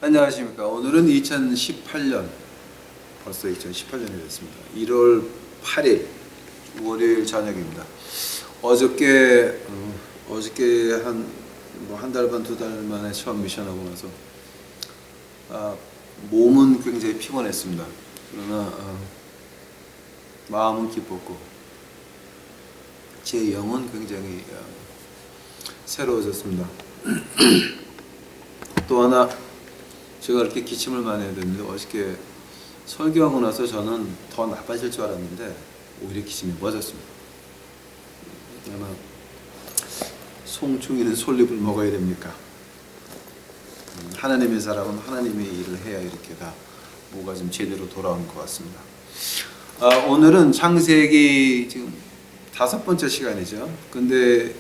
안녕하십니까. 오늘은 2018년, 벌써 2018년이 됐습니다. 1월 8일 월요일 저녁입니다. 어저께 한 달 반, 두 달 만에 처음 미션하고 나서 몸은 굉장히 피곤했습니다. 그러나 마음은 기뻤고 제 영은 굉장히 새로워졌습니다. 또 하나 제가 그렇게 기침을 많이 해야 되는데 어저께 설교하고 나서 저는 더 나빠질 줄 알았는데 오히려 기침이 멎었습니다. 아마 송충이는 솔잎을 먹어야 됩니까? 하나님의 사람은 하나님의 일을 해야 이렇게 다 뭐가 좀 제대로 돌아오는 것 같습니다. 오늘은 창세기 지금 5번째 시간이죠. 근데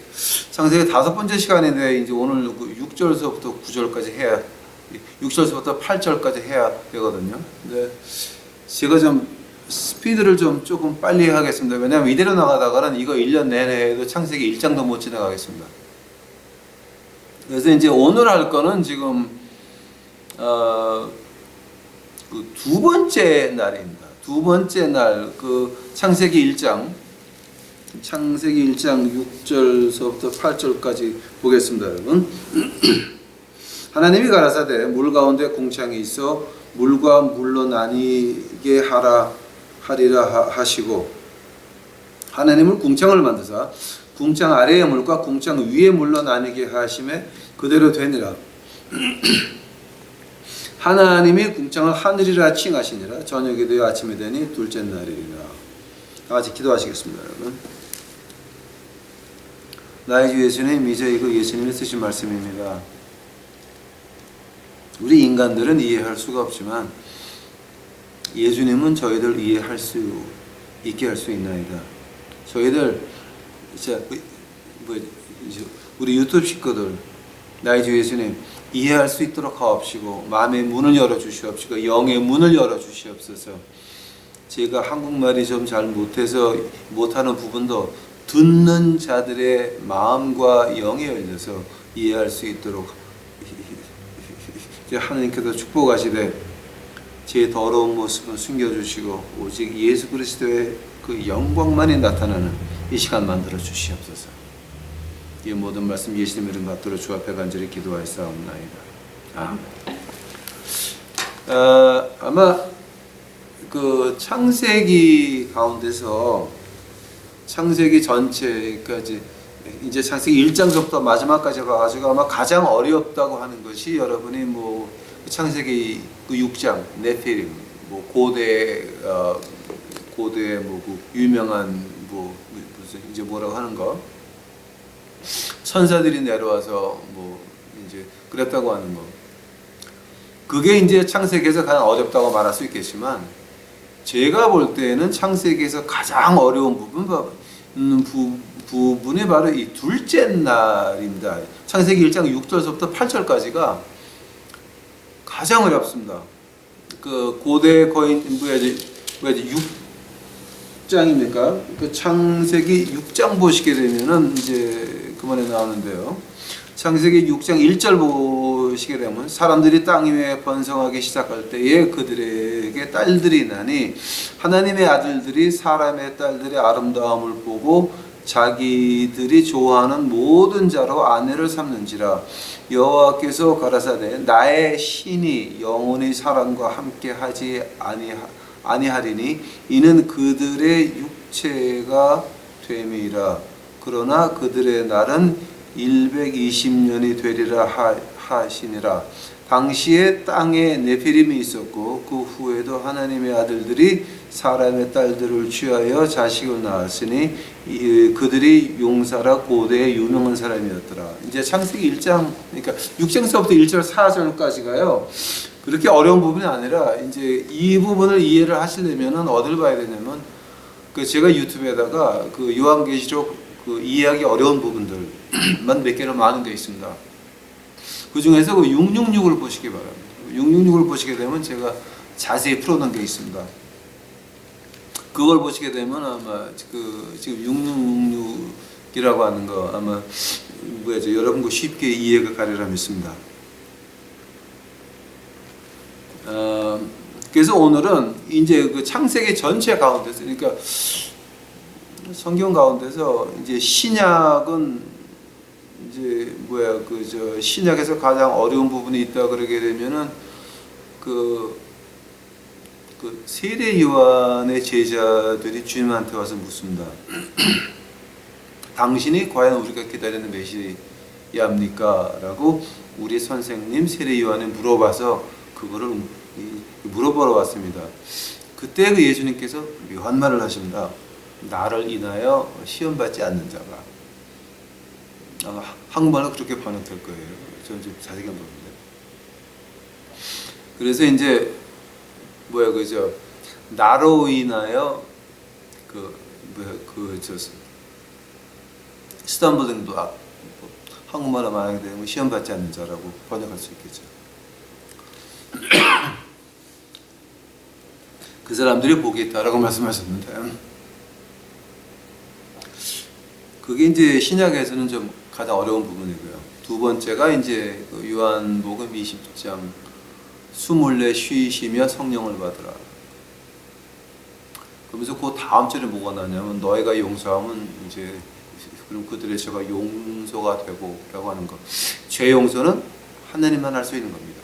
창세기 5번째 시간인데 이제 오늘 6절서부터 9절까지 해야 6절서부터 8절까지 해야 되거든요. 근데 제가 좀 스피드를 좀 조금 빨리 하겠습니다. 왜냐하면 이대로 나가다가는 이거 1년 내내 해도 창세기 1장도 못 지나가겠습니다. 그래서 이제 오늘 할 거는 지금 그 두 번째 날입니다. 두 번째 날 그 창세기 1장 6절서부터 8절까지 보겠습니다, 여러분. 하나님이 가라사대 물 가운데 궁창이 있어 물과 물로 나뉘게 하리라 하시고 하나님은 궁창을 만드사 궁창 아래의 물과 궁창 위의 물로 나뉘게 하심에 그대로 되니라. 하나님이 궁창을 하늘이라 칭하시니라. 저녁이 되어 아침이 되니 둘째 날이리라. 다 같이 기도하시겠습니다, 여러분. 나의 주 예수님, 이제 이거 예수님이 쓰신 말씀입니다. 우리 인간들은 이해할 수가 없지만 예수님은 저희들 이해할 수 있게 할 수 있나이다. 저희들 우리 유튜브 식구들 나의 주 예수님 이해할 수 있도록 하옵시고 마음의 문을 열어주시옵시고 영의 문을 열어주시옵소서. 제가 한국말이 좀 잘 못해서 못하는 부분도 듣는 자들의 마음과 영이 열려서 이해할 수 있도록 하나님께서 축복하시되 제 더러운 모습은 숨겨주시고 오직 예수 그리스도의 그 영광만이 나타나는 이 시간 만들어 주시옵소서. 이 모든 말씀 예수님 이름 받들어 주 앞에 간절히 기도하였사옵나이다. 아마 그 창세기 가운데서 창세기 전체까지 이제 창세기 1장부터 마지막까지 가가지고 아마 가장 어렵다고 하는 것이 여러분이 뭐 창세기 그 6장 네피림 뭐 고대 뭐 유명한 뭐 무슨 이제 뭐라고 하는 거 천사들이 내려와서 뭐 이제 그랬다고 하는 거 그게 이제 창세기에서 가장 어렵다고 말할 수 있겠지만 제가 볼 때는 창세기에서 가장 어려운 부분이 바로 이 둘째 날입니다. 창세기 1장 6절부터 8절까지가 가장 어렵습니다. 그 고대 거인 뭐야지 6장입니까? 그 창세기 6장 보시게 되면은 이제 그만에 나오는데요. 창세기 6장 1절 보시게 되면 사람들이 땅 위에 번성하기 시작할 때에 그들에게 딸들이 나니 하나님의 아들들이 사람의 딸들의 아름다움을 보고 자기들이 좋아하는 모든 자로 아내를 삼는지라. 여호와께서 가라사대 나의 신이 영원히 사람과 함께 하지 아니하리니 이는 그들의 육체가 됨이라. 그러나 그들의 날은 120년이 되리라 하시니라. 당시에 땅에 네피림이 있었고 그 후에도 하나님의 아들들이 사람의 딸들을 취하여 자식을 낳았으니 그들이 용사라 고대의 유명한 사람이었더라. 이제 창세기 1장 그러니까 6장서부터 1절 4절까지가요. 그렇게 어려운 부분이 아니라 이제 이 부분을 이해를 하시려면은 어딜 봐야 되냐면 그 제가 유튜브에다가 그 요한계시록 그 이해하기 어려운 부분들만 몇 개는 많은 게 있습니다. 그 중에서 그 666을 보시기 바랍니다. 666을 보시게 되면 제가 자세히 풀어놓은 게 있습니다. 그걸 보시게 되면 아마 그 지금 666이라고 하는 거 아마 뭐야죠 여러분과 쉽게 이해가 가리라 믿습니다. 그래서 오늘은 이제 그 창세기 전체 가운데서, 그러니까 성경 가운데서 이제 신약은 이제 신약에서 가장 어려운 부분이 있다 그러게 되면은 그 세례 요한의 제자들이 주님한테 와서 묻습니다. 당신이 과연 우리가 기다리는 메시아입니까? 라고 우리 선생님 세례 요한이 물어봐서 그거를 물어보러 왔습니다. 그때 그 예수님께서 묘한 말을 하십니다. 나를 인하여 시험받지 않는 자가. 아마 한국말로 그렇게 번역될 거예요. 저는 좀 자세히 안 보는데. 그래서 이제 나로 인하여 스탬블링 블록, 한국말로 말하게 되면 시험받지 않는 자라고 번역할 수 있겠죠. 그 사람들이 복이 있다라고 말씀하셨는데, 그게 이제 신약에서는 좀 가장 어려운 부분이고요. 두 번째가 이제 요한복음 20장 24 쉬시며 성령을 받으라. 그러면서 그 다음 절에 뭐가 나냐면 너희가 용서하면 이제 그럼 그들의 죄가 용서가 되고 라고 하는 것. 죄 용서는 하나님만 할 수 있는 겁니다.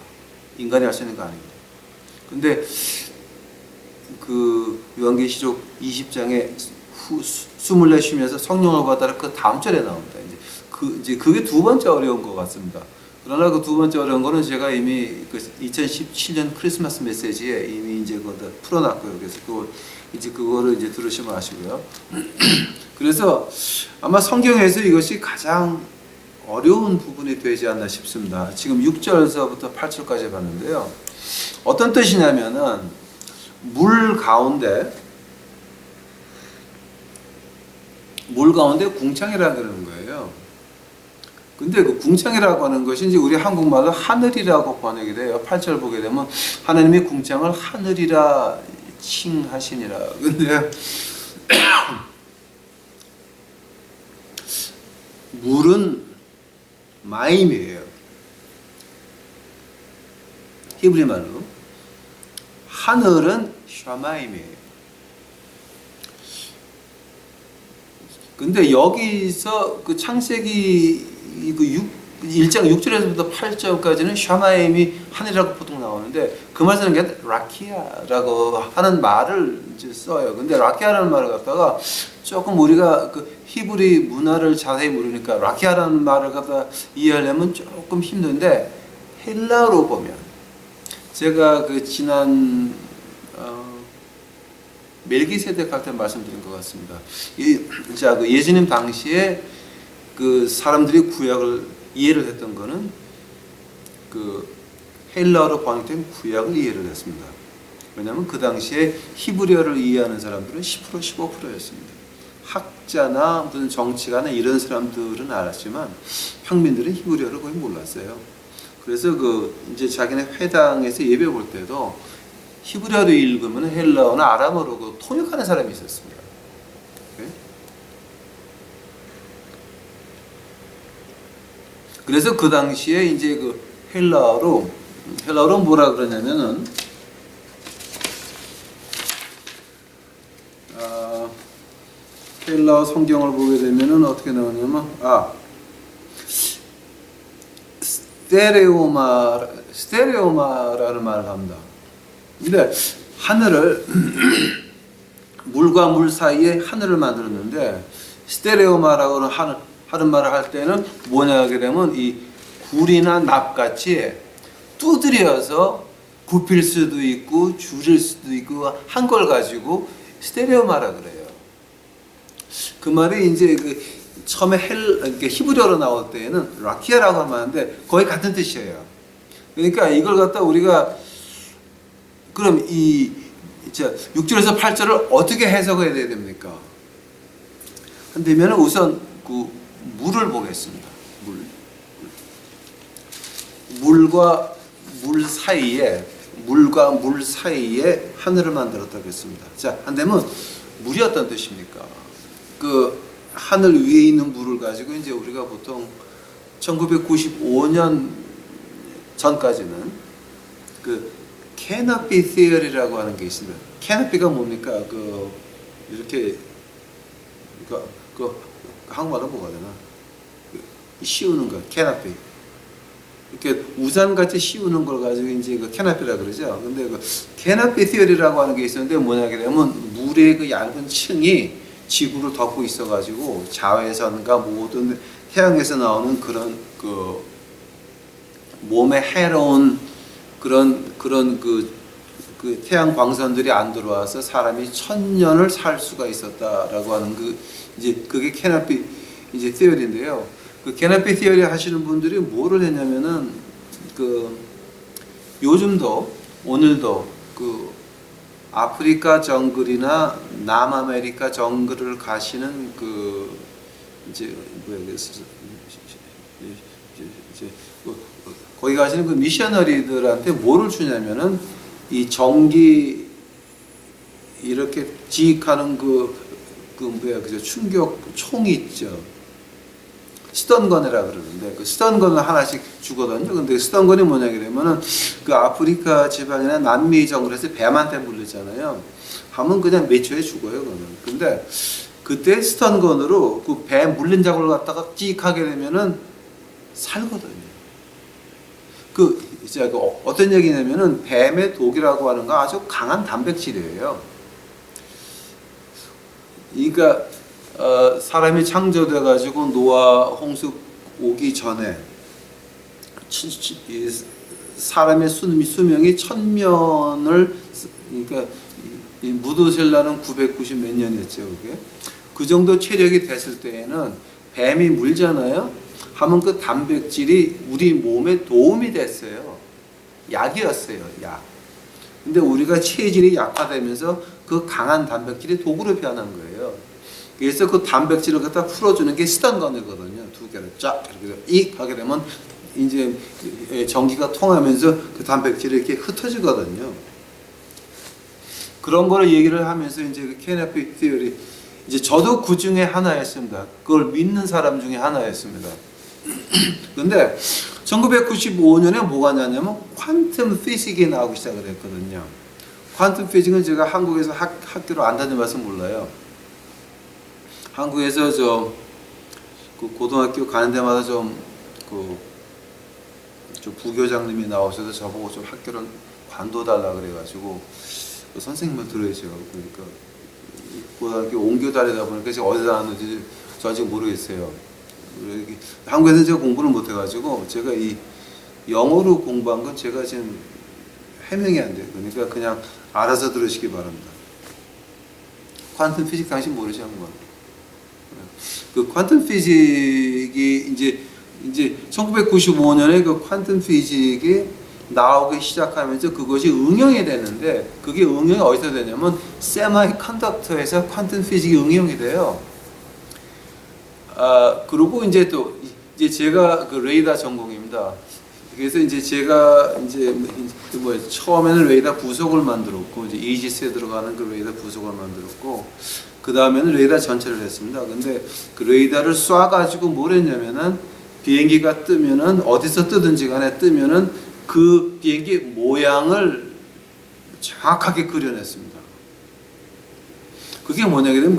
인간이 할 수 있는 거 아닙니다. 근데 그 요한계시록 20장에 24 쉬면서 성령을 받아라 그 다음 절에 나옵니다. 이제 그게 두 번째 어려운 것 같습니다. 그러나 그 두 번째 어려운 거는 제가 이미 그 2017년 크리스마스 메시지에 이미 이제 그거 다 풀어놨고요. 그래서 그거를 이제 들으시면 아시고요. 그래서 아마 성경에서 이것이 가장 어려운 부분이 되지 않나 싶습니다. 지금 6절서부터 8절까지 봤는데요. 어떤 뜻이냐면은 물 가운데 궁창이라고 그러는 거예요. 근데 그 궁창이라고 하는 것이 이제 우리 한국말로 하늘이라고 번역이 돼요. 8절 보게 되면 하나님이 궁창을 하늘이라 칭하시니라. 근데 물은 마임이에요. 히브리 말로. 하늘은 샤마임이에요. 근데 여기서 그 창세기 1장 6절에서부터 8절까지는 샤마임이 하늘이라고 보통 나오는데 그 말 쓰는 게 라키아라고 하는 말을 이제 써요. 근데 라키아라는 말을 갖다가 조금 우리가 그 히브리 문화를 자세히 모르니까 라키아라는 말을 갖다 이해하려면 조금 힘든데 헬라어로 보면 제가 그 지난 멜기세덱 할 때 말씀드린 것 같습니다. 그 예수님 당시에 그 사람들이 구약을 이해를 했던 거는 그 헬라어로 번역된 구약을 이해를 했습니다. 왜냐하면 그 당시에 히브리어를 이해하는 사람들은 10% 15%였습니다. 학자나 무슨 정치가나 이런 사람들은 알았지만 평민들은 히브리어를 거의 몰랐어요. 그래서 그 이제 자기네 회당에서 예배 볼 때도 히브리어로 읽으면 헬라어나 아람어로 그 통역하는 사람이 있었습니다. 네? 그래서 그 당시에 이제 그 헬라어로 뭐라 그러냐면은 헬라어 성경을 보게 되면은 어떻게 나오냐면 스테레오마라는 말을 합니다. 근데 하늘을 물과 물 사이에 하늘을 만들었는데 스테레오마라고 하는 말을 할 때는 뭐냐 하게 되면 이 굴이나 납같이 두드려서 굽힐 수도 있고 줄일 수도 있고 한 걸 가지고 스테레오마라 그래요. 그 말이 이제 그 처음에 히브리어로 나올 때에는 라키아라고 하는데 거의 같은 뜻이에요. 그러니까 이걸 갖다 우리가 그럼 이 6절에서 8절을 어떻게 해석해야 됩니까? 한다면 우선 그 물을 보겠습니다. 물과 물 사이에 하늘을 만들었다고 했습니다. 자, 한다면 물이 어떤 뜻입니까? 그 하늘 위에 있는 물을 가지고 이제 우리가 보통 1995년 전까지는 그 캐너피 theory라고 하는 게 있습니다. 캐너피가 뭡니까? 이렇게 한국말로 뭐가 되나? 씌우는 거, 캐너피. 이렇게 우산같이 씌우는 걸 가지고 이제 그 캐너피라 그러죠. 근데 그 캐너피 theory라고 하는 게 있었는데 뭐냐 그러면 물의 그 얇은 층이 지구를 덮고 있어가지고 자외선과 모든 태양에서 나오는 그런 그 몸에 해로운 그런 그 태양 광선들이 안 들어와서 사람이 1000년을 살 수가 있었다라고 하는 이제 그게 캐너피 이제 theory인데요. 그 캐너피 theory 하시는 분들이 뭐를 했냐면은 요즘도 오늘도 그 아프리카 정글이나 남아메리카 정글을 가시는 이제 거기 가시는 그 미셔너리들한테 뭐를 주냐면은 이 전기 이렇게 지익하는 그죠 충격 총이 있죠. 스턴건이라 그러는데 그 스턴건을 하나씩 주거든요. 근데 스턴건이 뭐냐 그러면은 그 아프리카 지방이나 남미 정글에서 뱀한테 물렸잖아요. 하면 그냥 몇 초에 죽어요, 그거는. 근데 그때 스턴건으로 그 뱀 물린 자국을 갖다가 찍하게 되면은 살거든요. 이제 어떤 얘기냐면은 뱀의 독이라고 하는 거 아주 강한 단백질이에요. 그러니까 사람이 창조돼 가지고 노아 홍수 오기 전에 사람의 수명이 1000년을 그러니까 무드셀라는 990 몇 년이었죠, 그게. 그 정도 체력이 됐을 때에는 뱀이 물잖아요. 하면 그 단백질이 우리 몸에 도움이 됐어요. 약이었어요, 약. 근데 우리가 체질이 약화되면서 그 강한 단백질이 독으로 변한 거예요. 그래서 그 단백질을 갖다 풀어주는 게 스턴건이거든요. 두 개를 쫙 이렇게 익 하게 되면 이제 전기가 통하면서 그 단백질이 이렇게 흩어지거든요. 그런 거를 얘기를 하면서 이제 그 캐너피 theory 이제 저도 그 중에 하나였습니다. 그걸 믿는 사람 중에 하나였습니다. 근데 1995년에 뭐가 나냐면 퀀텀 피직이 나오기 시작을 했거든요. 퀀텀 피직은 제가 한국에서 학교를 안 다녀봐서 몰라요. 한국에서 그 고등학교 가는 데마다 좀 부교장님이 나오셔서 저보고 좀 학교를 관둬달라 그래가지고 그 선생님을 들어야죠. 그러니까 고등학교 옮겨 다니다 보니까 제가 어디서 나왔는지 저 아직 모르겠어요. 한국에서 제가 공부를 못해가지고 제가 이 영어로 공부한 건 제가 지금 해명이 안 돼요. 그러니까 그냥 알아서 들으시기 바랍니다. 퀀텀 피직 당신 모르시 한번. 그 퀀텀 피직이 이제 1995년에 그 퀀텀 피직이 나오기 시작하면서 그것이 응용이 됐는데 그게 응용이 어디서 되냐면 세마이 컨덕터에서 퀀텀 피직이 응용이 돼요. 그리고 이제 제가 그 레이더 전공입니다. 그래서 이제 제가 처음에는 레이더 부속을 만들었고 이제 이지스에 들어가는 그 레이더 부속을 만들었고 그 다음에는 레이더 전체를 했습니다. 근데 그 레이더를 쏴가지고 뭘 했냐면은 비행기가 뜨면은 어디서 뜨든지 간에 뜨면은 그 비행기 모양을 정확하게 그려냈습니다. 그게 뭐냐면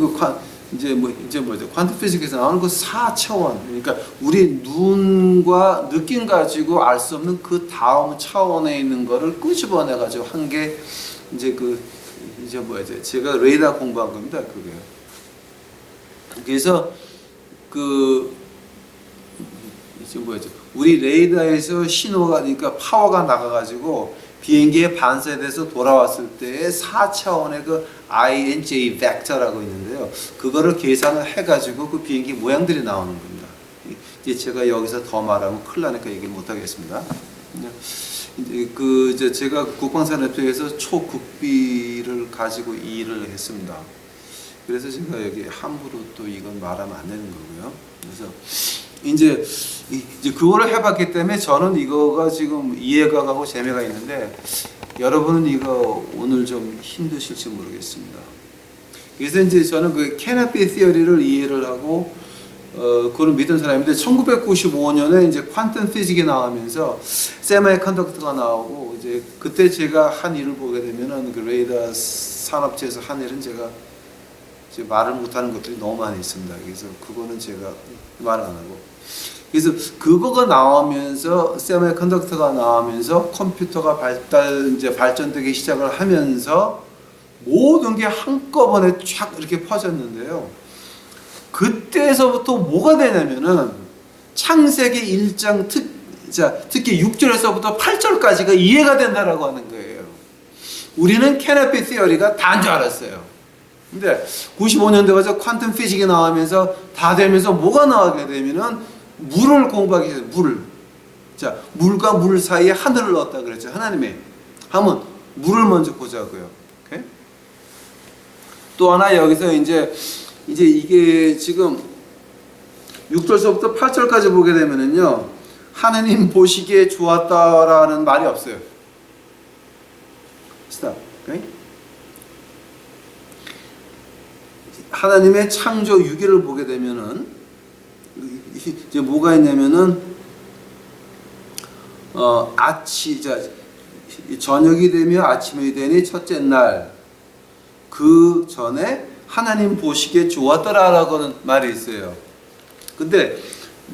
이제 뭐죠? 퀀텀 피직에서 나오는 그 4차원. 그러니까 우리 눈과 느낌 가지고 알 수 없는 그 다음 차원에 있는 거를 끄집어내 가지고 한 게 이제 제가 레이더 공부한 겁니다. 그게. 그래서 우리 레이더에서 신호가 그러니까 파워가 나가 가지고 비행기에 반사돼서 돌아왔을 때의 4차원의 그 INJ 벡터라고 있는데요. 그거를 계산을 해가지고 그 비행기 모양들이 나오는 겁니다. 이제 제가 여기서 더 말하면 큰일 나니까 얘기 못 하겠습니다. 이제 제가 국방산업청에서 초급비를 가지고 일을 했습니다. 그래서 제가 여기 함부로 또 이건 말하면 안 되는 거고요. 그래서 이제 그거를 해봤기 때문에 저는 이거가 지금 이해가 가고 재미가 있는데 여러분은 이거 오늘 좀 힘드실지 모르겠습니다. 그래서 이제 저는 그 캐너피 티어리를 이해를 하고 그걸 믿은 사람인데 1995년에 이제 퀀텀 피직이 나오면서 세미 컨덕터가 나오고 이제 그때 제가 한 일을 보게 되면은 그 레이더 산업체에서 한 일은 제가 이제 말을 못하는 것들이 너무 많이 있습니다. 그래서 그거는 제가 말 안 하고 그래서 그거가 나오면서 세미 컨덕터가 나오면서 컴퓨터가 발전되기 시작을 하면서 모든 게 한꺼번에 쫙 이렇게 퍼졌는데요. 그때서부터 뭐가 되냐면은 창세기 1장 특히 6절에서부터 8절까지가 이해가 된다라고 하는 거예요. 우리는 캐너피 티어리가 다인 줄 알았어요. 근데 95년대 가서 퀀텀 피직이 나오면서 다 되면서 뭐가 나오게 되면은 물을 공부하게 돼요. 물을. 자, 물과 물 사이에 하늘을 넣었다 그랬죠. 하나님이. 하면 물을 먼저 보자고요. 오케이? 또 하나 여기서 이제 이게 지금 6절서부터 8절까지 보게 되면은요. 하나님 보시기에 좋았다라는 말이 없어요. 스탑. 오케이? 하나님의 창조 유기를 보게 되면은 이제 뭐가 있냐면은 저녁이 되며 아침이 되니 첫째 날 그 전에 하나님 보시기에 좋았더라라고는 말이 있어요. 근데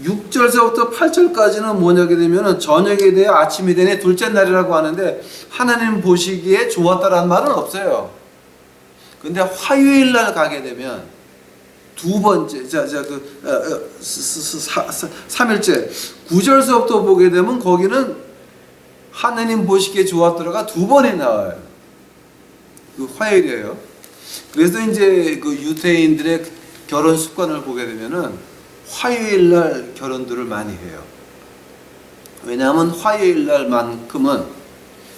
6절서부터 8절까지는 뭐냐게 되면은 저녁이 되어 아침이 되니 둘째 날이라고 하는데 하나님 보시기에 좋았다라는 말은 없어요. 근데 화요일 날 가게 되면 두 번째 3일째 9절서부터 보게 되면 거기는 하나님 보시기에 좋았더라가 두 번이 나와요. 그 화요일이에요. 그래서 이제 그 유대인들의 결혼 습관을 보게 되면은 화요일 날 결혼들을 많이 해요. 왜냐하면 화요일 날만큼은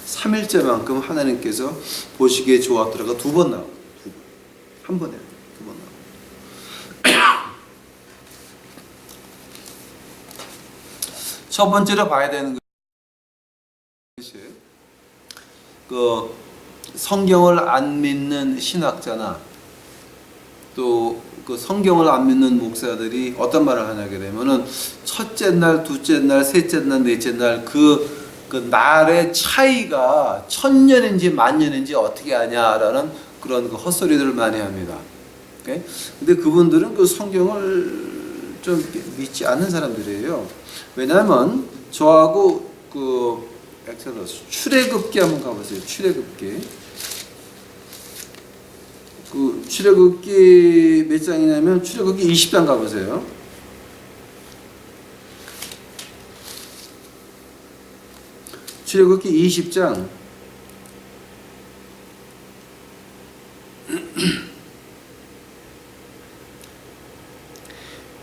3일째만큼 하나님께서 보시기에 좋았더라가 두 번 나와요. 한 번에 두 번 나와요. 첫 번째로 봐야 되는 것이 그 성경을 안 믿는 신학자나 또 그 성경을 안 믿는 목사들이 어떤 말을 하냐게 되면은 첫째 날, 둘째 날, 셋째 날, 넷째 날 그 날의 차이가 1000년인지 10,000년인지 어떻게 아냐라는 그런 그 헛소리들을 많이 합니다. 오케이? 근데 그분들은 그 성경을 좀 믿지 않는 사람들이에요. 왜냐하면 저하고 그 출애굽기 한번 가보세요. 출애굽기. 그 출애굽기 몇 장이냐면 출애굽기 20장 가보세요. 출애굽기 20장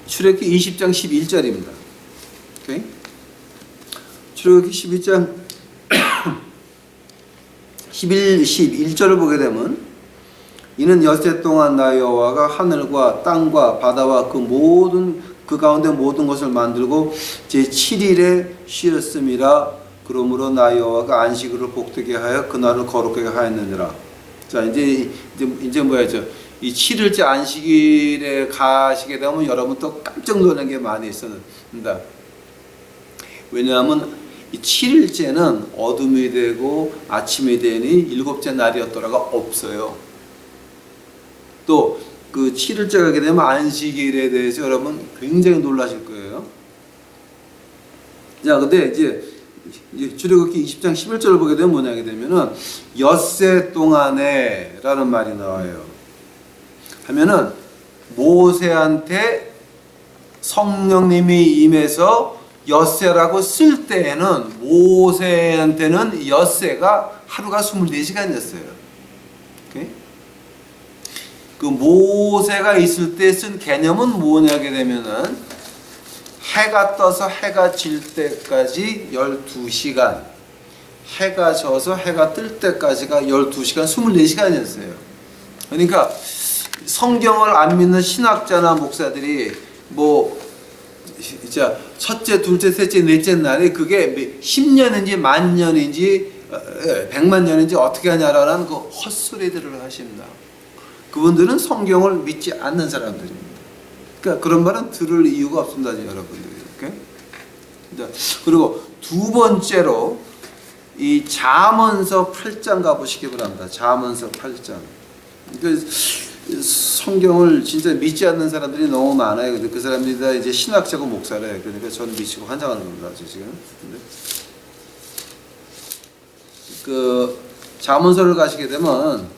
출애굽기 20장 11절입니다. 오케이? 출애굽기 12장 11절을 보게 되면 이는 엿새 동안 나 여호와가 하늘과 땅과 바다와 그 가운데 모든 것을 만들고 제 7일에 쉬었음이라. 그러므로 나 여호와가 안식일을 복되게 하여 그날을 거룩하게 하였느니라. 자, 이제 뭐야죠? 이 7일째 안식일에 가시게 되면 여러분 또 깜짝 놀라는 게 많이 있습니다. 왜냐하면 이 7일째는 어둠이 되고 아침이 되니 7째 날이었더라가 없어요. 또 그 7일째 가게 되면 안식일에 대해서 여러분 굉장히 놀라실 거예요. 자, 근데 이제 출애굽기 20장 11절을 보게 되면 뭐냐게 되면은 엿새 동안에 라는 말이 나와요. 하면은 모세한테 성령님이 임해서 엿새라고 쓸 때에는 모세한테는 엿새가 하루가 24시간이었어요. 오케이? 그 모세가 있을 때 쓴 개념은 뭐냐게 되면은 해가 떠서 해가 질 때까지 12시간, 해가 져서 해가 뜰 때까지가 12시간, 24시간이었어요. 그러니까 성경을 안 믿는 신학자나 목사들이 뭐 진짜 첫째, 둘째, 셋째, 넷째 날에 그게 10년인지 10,000년인지 100만 년인지 어떻게 하냐라는 그 헛소리들을 하십니다. 그분들은 성경을 믿지 않는 사람들입니다. 그러니까 그런 말은 들을 이유가 없습니다, 여러분들이. 이렇게. 그리고 두 번째로 이 잠언서 8장 가보시기 바랍니다. 잠언서 8장. 성경을 진짜 믿지 않는 사람들이 너무 많아요. 근데 그 사람들이 다 이제 신학자고 목사래. 그러니까 저는 미치고 환장하는 겁니다, 지금. 근데 그 잠언서를 가시게 되면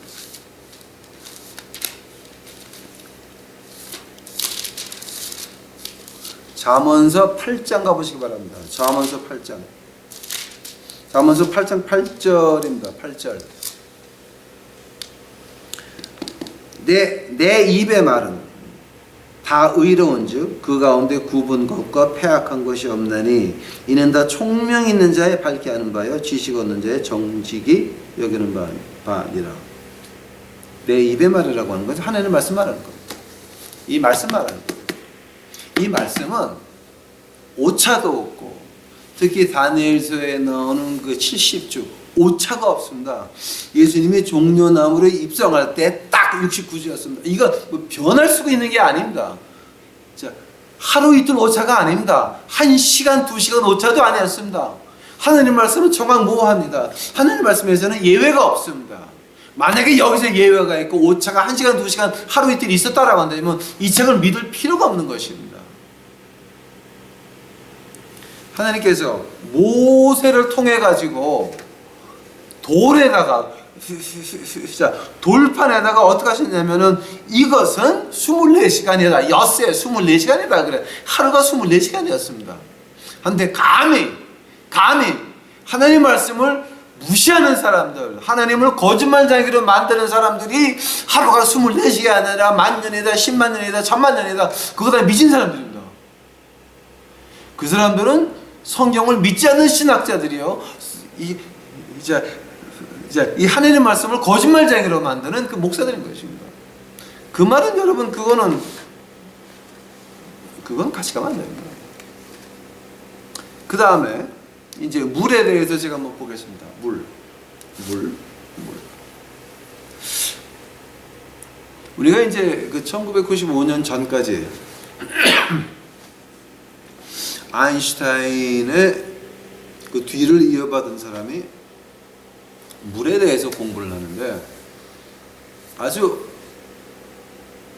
잠언서 8장 가보시기 바랍니다. 잠언서 8장. 잠언서 8장 8절입니다. 8절. 내 입의 말은 다 의로운즉 그 가운데 굽은 것과 패악한 것이 없나니 이는 다 총명 있는 자의 밝게 하는 바요 지식 얻는 자의 정직이 여기는 바니라. 내 입의 말이라고 하는 것은 하나님의 말씀 말하는 겁니다. 이 말씀 말하는 겁니다. 이 말씀은 오차도 없고 특히 다니엘서에 나오는 그 70주 오차가 없습니다. 예수님이 종려나무로 입성할 때 딱 69주였습니다. 이거 뭐 변할 수가 있는 게 아닙니다. 자, 하루 이틀 오차가 아닙니다. 1시간, 2시간 오차도 아니었습니다. 하나님 말씀은 정확무호합니다. 하나님 말씀에서는 예외가 없습니다. 만약에 여기서 예외가 있고 오차가 1시간, 2시간, 하루 이틀 있었다라고 한다면 이 책을 믿을 필요가 없는 것입니다. 하나님께서 모세를 통해 가지고 돌에다가 돌판에다가 어떻게 하셨냐면은 이것은 24시간이다. 엿새 24시간이다. 그래. 하루가 24시간이었습니다. 그런데 감히 하나님 말씀을 무시하는 사람들, 하나님을 거짓말쟁이로 만드는 사람들이 하루가 24시간이 아니라 만년이다, 10만 년이다, 1000만 년이다. 그거 다 미친 사람들입니다. 그 사람들은 성경을 믿지 않는 신학자들이요. 이 하나님의 말씀을 거짓말쟁이로 만드는 그 목사들인 것입니다. 그 말은 여러분 그건 같이 가면 안 됩니다. 그 다음에 이제 물에 대해서 제가 한번 보겠습니다. 물. 우리가 이제 그 1995년 전까지 아인슈타인의 그 뒤를 이어받은 사람이 물에 대해서 공부를 하는데 아주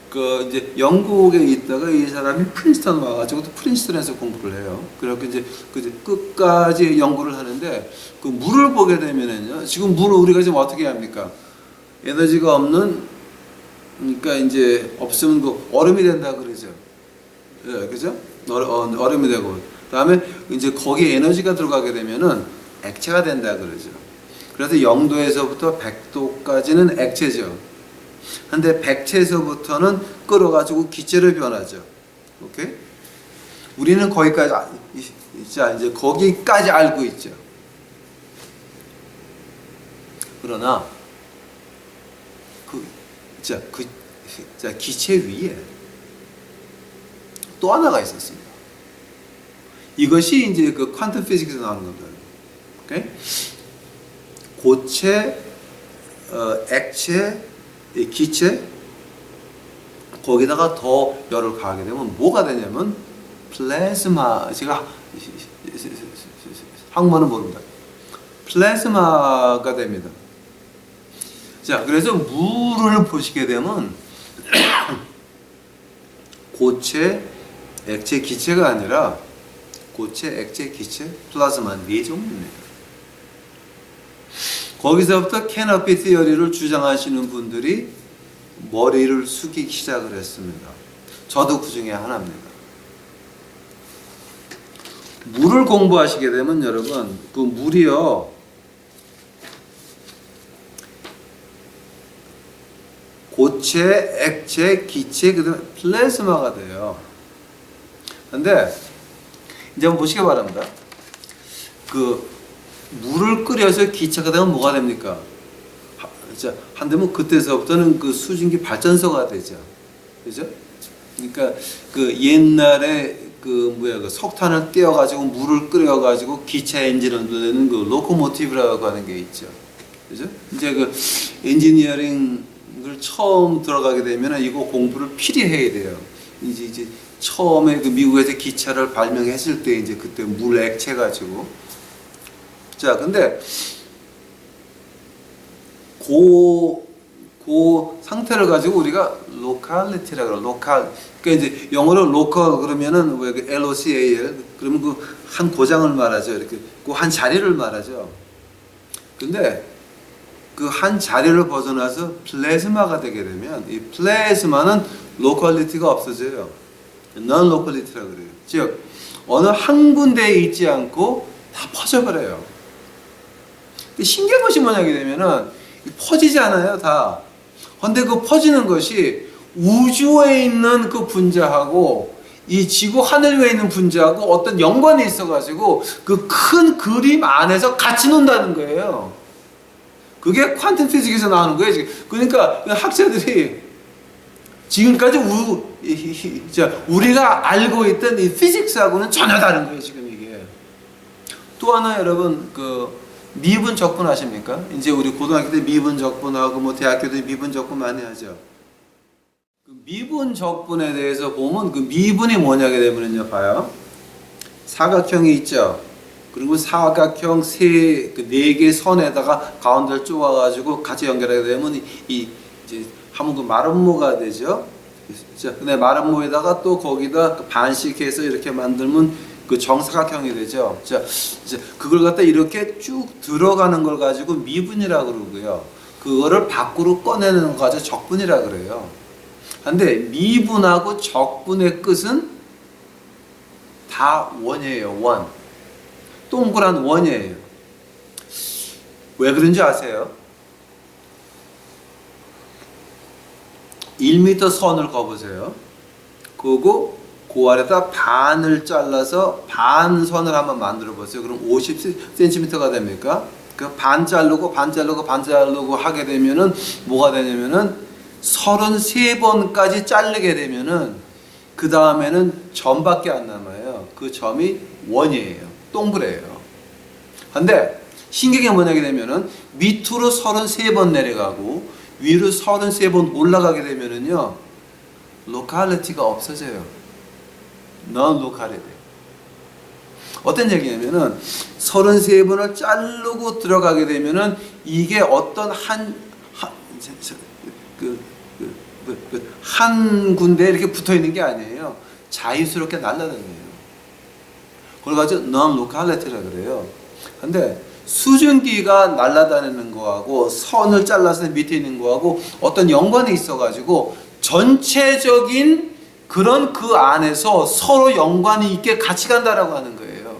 그 이제 영국에 있다가 이 사람이 프린스턴 와가지고 또 프린스턴에서 공부를 해요. 그래서 이제 끝까지 연구를 하는데 그 물을 보게 되면은요. 지금 물을 우리가 지금 어떻게 합니까? 에너지가 없는 그러니까 이제 없으면 그 얼음이 된다 그러죠. 예, 그죠? 얼음이 되고 그다음에 이제 거기에 에너지가 들어가게 되면은 액체가 된다 그러죠. 그래서 0도에서부터 100도까지는 액체죠. 근데 백체에서부터는 끓어가지고 기체로 변하죠. 오케이? 우리는 거기까지 이제 거기까지 알고 있죠. 그러나 기체 위에 또 하나가 있었습니다. 이것이 이제 그 퀀텀 피직에서 나오는 겁니다. 오케이? 고체, 액체, 기체 거기다가 더 열을 가하게 되면 뭐가 되냐면 플라즈마. 제가 한국말은 모릅니다. 플라즈마가 됩니다. 자, 그래서 물을 보시게 되면 고체, 액체, 기체가 아니라 고체, 액체, 기체, 플라즈마 4종류입니다. 거기서부터 캐너피 티어리를 주장하시는 분들이 머리를 숙이기 시작을 했습니다. 저도 그 중에 하나입니다. 물을 공부하시게 되면 여러분 그 물이요 고체, 액체, 기체, 그다음에 플라즈마가 돼요. 근데 이제 한번 보시기 바랍니다. 그 물을 끓여서 기체가 되면 뭐가 됩니까? 한되면 그때서부터는 그 수증기 발전소가 되죠. 그죠? 그러니까 그 옛날에 그 석탄을 떼어가지고 물을 끓여가지고 기차 엔진을 내는 그 로코모티브라고 하는 게 있죠. 그죠? 이제 그 엔지니어링을 처음 들어가게 되면 이거 공부를 필히 해야 돼요. 이제 처음에 그 미국에서 기차를 발명했을 때 이제 그때 물 액체 가지고 자 근데 그 상태를 가지고 우리가 locality라 그래요. 로컬. 그러니까 이제 영어로 local 그러면은 왜 그 LOCAL 그러면 그 한 고장을 말하죠. 이렇게 그 한 자리를 말하죠. 근데 그 한 자리를 벗어나서 플레즈마가 되게 되면 이 플레즈마는 로컬리티가 없어져요. non locality라 그래요. 즉 어느 한 군데에 있지 않고 다 퍼져버려요. 신기한 것이 뭐냐게 되면은 퍼지지 않아요, 다. 근데 그 퍼지는 것이 우주에 있는 그 분자하고 이 지구 하늘 위에 있는 분자하고 어떤 연관이 있어가지고 그 큰 그림 안에서 같이 논다는 거예요. 그게 퀀텀 피직에서 나오는 거예요. 그러니까 학자들이 지금까지 우리가 알고 있던 이 피직스하고는 전혀 다른 거예요, 지금 이게. 또 하나 여러분 그 미분 적분 아십니까? 이제 우리 고등학교 때 미분 적분하고 뭐 대학교 때 미분 적분 많이 하죠. 그 미분 적분에 대해서 보면 그 미분이 뭐냐게 되면요, 봐요. 사각형이 있죠. 그리고 사각형 네 개 선에다가 가운데를 쪼아가지고 같이 연결하게 되면 이제 하면 그 마름모가 되죠. 자, 근데 마름모에다가 또 거기다 반씩해서 이렇게 만들면 그 정사각형이 되죠. 자, 이제 그걸 갖다 이렇게 쭉 들어가는 걸 가지고 미분이라고 그러고요. 그거를 밖으로 꺼내는 거 가지고 적분이라고 그래요. 근데 미분하고 적분의 끝은 다 원이에요. 원. 동그란 원이에요. 왜 그런지 아세요? 1m 선을 그어보세요. 그리고 그 아래다 반을 잘라서 반선을 한번 만들어 보세요. 그럼 50cm가 됩니까? 그 반 자르고 반 자르고 반 자르고 하게 되면은 뭐가 되냐면은 33번까지 자르게 되면은 그 다음에는 점밖에 안 남아요. 그 점이 원이에요. 동그래요. 근데 신기한 게 뭐냐게 되면은 밑으로 33번 내려가고 위로 33번 올라가게 되면은요 로컬리티가 없어져요. non locality. 어떤 얘기냐면은 33번을 자르고 들어가게 되면은 이게 어떤 한 군데에 이렇게 붙어 있는 게 아니에요. 자유스럽게 날아다녀요. 그걸 가지고 non locality라 그래요. 근데 수증기가 날아다니는 거하고 선을 잘라서 밑에 있는 거하고 어떤 연관이 있어가지고 전체적인 그런 그 안에서 서로 연관이 있게 같이 간다라고 하는 거예요.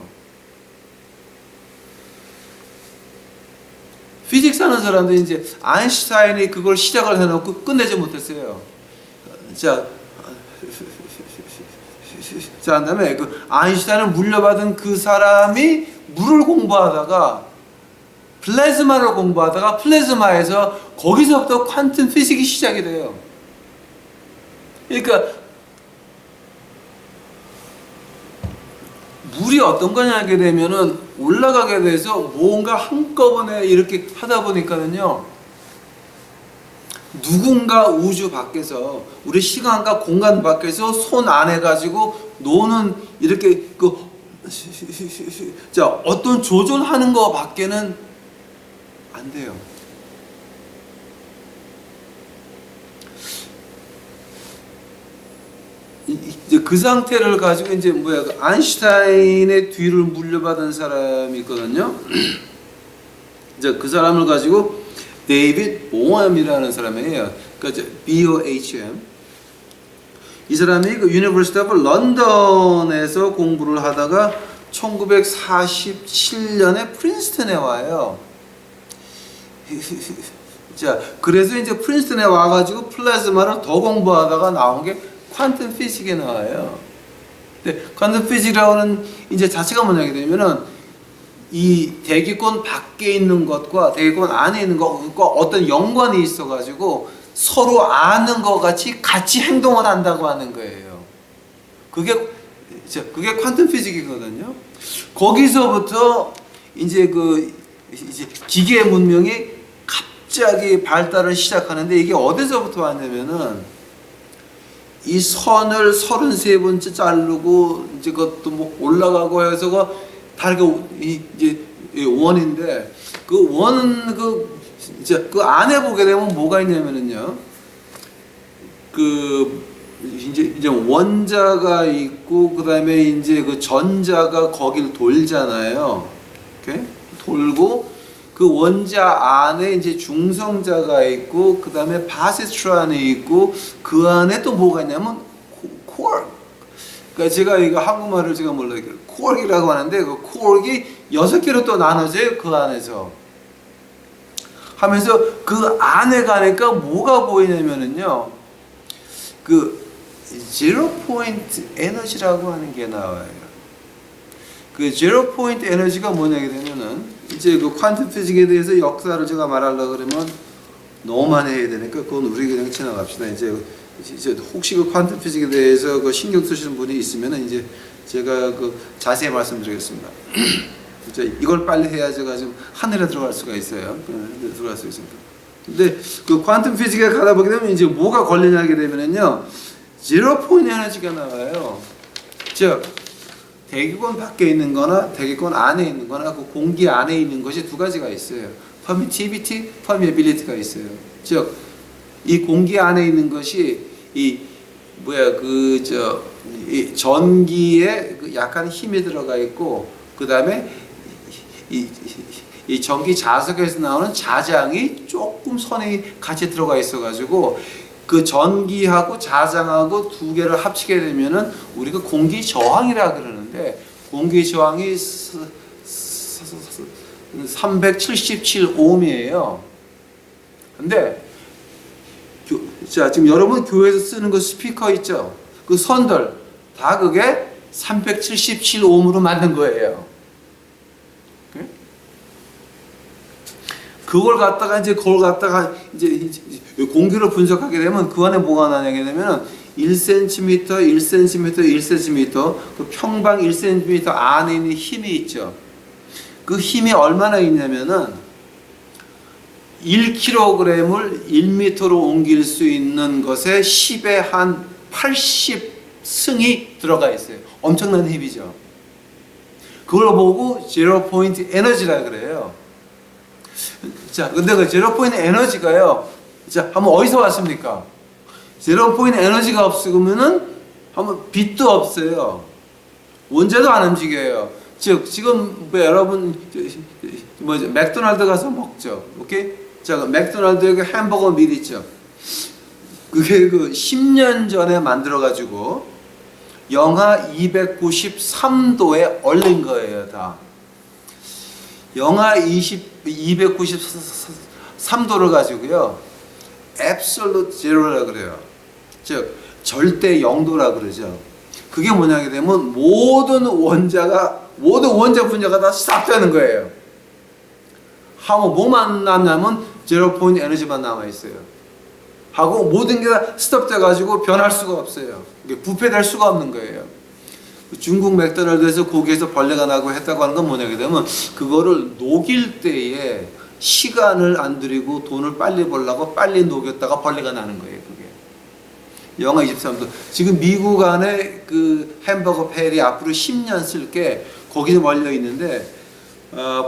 피직스 하는 사람들이 이제 아인슈타인이 그걸 시작을 해놓고 끝내지 못했어요. 자, 그다음에 그 아인슈타인을 물려받은 그 사람이 물을 공부하다가 플라즈마를 공부하다가 플라즈마에서 거기서부터 퀀텀 피직이 시작이 돼요. 그러니까 물이 어떤 거냐 하게 되면은 올라가게 돼서 뭔가 한꺼번에 이렇게 하다 보니까는요 누군가 우주 밖에서 우리 시간과 공간 밖에서 손 안에 가지고 노는 이렇게 자 어떤 조절하는 거 밖에는 안 돼요. 이제 그 상태를 가지고 이제 뭐야 그 아인슈타인의 뒤를 물려받은 사람이 있거든요. 이제 그 사람을 가지고 데이빗 보엄이라는 사람이에요. 그러니까 BOHM. 이 사람이 그 유니버시티 오브 런던에서 공부를 하다가 1947년에 프린스턴에 와요. 자, 그래서 이제 프린스턴에 와가지고 플라즈마를 더 공부하다가 나온 게 퀀텀 피직에 나와요. 근데 퀀텀 피직이라고는 이제 자체가 뭐냐게 되면은 이 대기권 밖에 있는 것과 대기권 안에 있는 것과 어떤 연관이 있어가지고 서로 아는 것 같이 행동을 한다고 하는 거예요. 그게 퀀텀 피직이거든요. 거기서부터 이제 이제 기계 문명이 갑자기 발달을 시작하는데 이게 어디서부터 왔냐면은 이 선을 33번째 자르고 이제 그것도 뭐 올라가고 해서 그 다르게 이제 원인데 그 원은 이제 그 안에 보게 되면 뭐가 있냐면은요. 이제 원자가 있고 그다음에 이제 그 전자가 거길 돌잖아요. 이렇게 돌고 그 원자 안에 이제 중성자가 있고 그다음에 바시트론이 있고 그 안에 또 뭐가 있냐면 코어. 그러니까 제가 이거 한국말을 제가 몰라요. 코어이라고 하는데 그 코어이 6개로 또 나눠져요. 그 안에서. 하면서 그 안에 가니까 뭐가 보이냐면은요. 그 제로 포인트 에너지라고 하는 게 나와요. 그 제로 포인트 에너지가 뭐냐게 되면은 이제 그 퀀텀 피직에 대해서 역사를 제가 말하려고 그러면 너무 많이 해야 되니까 그건 우리 그냥 지나갑시다. 이제 혹시 그 퀀텀 피직에 대해서 그 신경 쓰시는 분이 있으면은 이제 제가 그 자세히 말씀드리겠습니다. 이걸 빨리 해야 제가 좀 하늘에 들어갈 수가 있어요. 들어갈 수 있습니다. 근데 그 퀀텀 피직에 가다 보게 되면 이제 뭐가 걸리냐게 되면은요, 제로 포인트 에너지가 나와요. 즉 대기권 밖에 있는 거나 대기권 안에 있는 거나 그 공기 안에 있는 것이 두 가지가 있어요. permittivity, permeability가 있어요. 즉 이 공기 안에 있는 것이 이 전기에 그 약간 힘이 들어가 있고 그 다음에 이 전기 자석에서 나오는 자장이 조금 선이 같이 들어가 있어가지고 그 전기하고 자장하고 두 개를 합치게 되면은 우리가 공기 저항이라 그러는데 공기 저항이 377옴이에요. 근데 자 지금 여러분 교회에서 쓰는 그 스피커 있죠? 그 선들 다 그게 377옴으로 만든 거예요. 그걸 갖다가 이제 공기를 분석하게 되면 그 안에 뭐가 나냐게 되면 1cm, 1cm, 1cm 그 평방 1cm 안에 있는 힘이 있죠. 그 힘이 얼마나 있냐면은 1kg을 1m로 옮길 수 있는 것에 10의 한 80승이 들어가 있어요. 엄청난 힘이죠. 그걸 보고 제로 포인트 에너지라 그래요. 자, 근데 그 제로 포인트 에너지가요. 자, 한번 어디서 왔습니까? 제로 포인트 에너지가 없으면은 한번 빛도 없어요. 원자도 안 움직여요. 즉 지금 여러분 맥도날드 가서 먹죠. 오케이? 자, 맥도날드에 그 햄버거 밀 있죠. 그게 그 10년 전에 만들어 가지고 영하 293도에 얼린 거예요, 다. 영하 293도를 가지고요. absolute zero라 그래요. 즉 절대 0도라 그러죠. 그게 뭐냐게 되면 모든 원자 분자가 다 스탑되는 거예요. 하고 뭐만 남냐면 제로 포인트 에너지만 남아 있어요. 하고 모든 게 다 스톱돼 가지고 변할 수가 없어요. 부패될 수가 없는 거예요. 중국 맥도날드에서 고기에서 벌레가 나고 했다고 하는 건 뭐냐게 되면 그거를 녹일 때에 시간을 안 들이고 돈을 빨리 벌려고 빨리 녹였다가 벌레가 나는 거예요. 그게 영하 23도. 지금 미국 안에 그 햄버거 펠이 앞으로 10년 쓸 게 거기에 몰려 있는데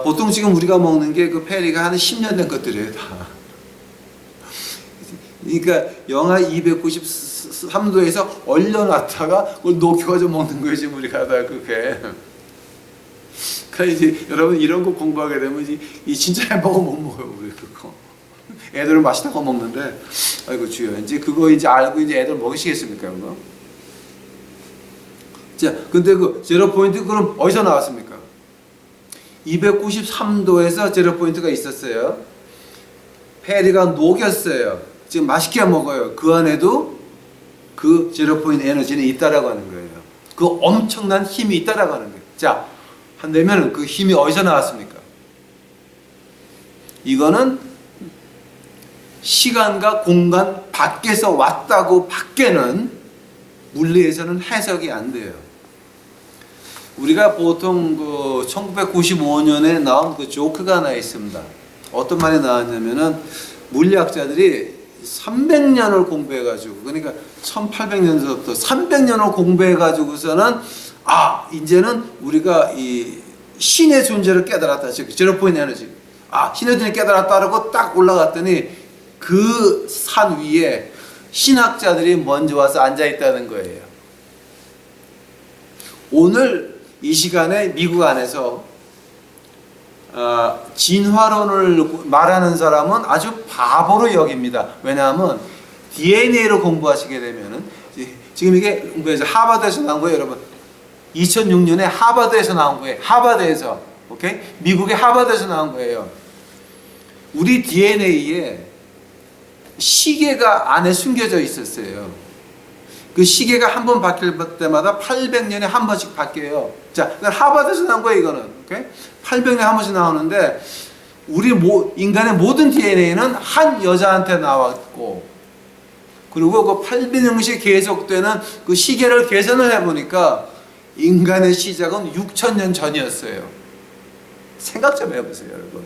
보통 지금 우리가 먹는 게 그 펠이가 한 10년 된 것들이에요, 다. 그러니까 영하 293도에서 얼려놨다가 그걸 녹여가지고 먹는 거지 우리가 다 그게. 그러니까 이제 여러분 이런 거 공부하게 되면 이 진짜 햄버거 못 먹어요 우리 그거. 애들은 맛있다고 먹는데 아이고 주여 이제 그거 이제 알고 이제 애들 먹이시겠습니까 그거? 자, 근데 그 제로 포인트 그럼 어디서 나왔습니까? 293도에서 제로 포인트가 있었어요. 페리가 녹였어요. 지금 맛있게 먹어요. 그 안에도 그 제로 포인트 에너지는 있다라고 하는 거예요. 그 엄청난 힘이 있다라고 하는 거예요. 자, 한다면 그 힘이 어디서 나왔습니까? 이거는 시간과 공간 밖에서 왔다고 밖에는 물리에서는 해석이 안 돼요. 우리가 보통 그 1995년에 나온 그 조크가 하나 있습니다. 어떤 말이 나왔냐면은 물리학자들이 300년을 공부해가지고, 그러니까 1800년서부터 300년을 공부해가지고서는 이제는 우리가 이 신의 존재를 깨달았다. 즉 제로 포인트 에너지. 신의 존재를 깨달았다라고 딱 올라갔더니 그 산 위에 신학자들이 먼저 와서 앉아 있다는 거예요. 오늘 이 시간에 미국 안에서 진화론을 말하는 사람은 아주 바보로 여깁니다. 왜냐하면 DNA를 공부하시게 되면은, 지금 이게 하버드에서 나온 거예요, 여러분. 2006년에 하버드에서 나온 거예요. 하버드에서, 오케이? 미국의 하버드에서 나온 거예요. 우리 DNA에 시계가 안에 숨겨져 있었어요. 그 시계가 한 번 바뀔 때마다 800년에 한 번씩 바뀌어요. 자, 하버드에서 나온 거예요, 이거는. 오케이? 800년에 한 번씩 나오는데, 우리 인간의 모든 DNA는 한 여자한테 나왔고, 그리고 그 800년씩 계속되는 그 시계를 계산을 해보니까, 인간의 시작은 6000년 전이었어요. 생각 좀 해보세요, 여러분.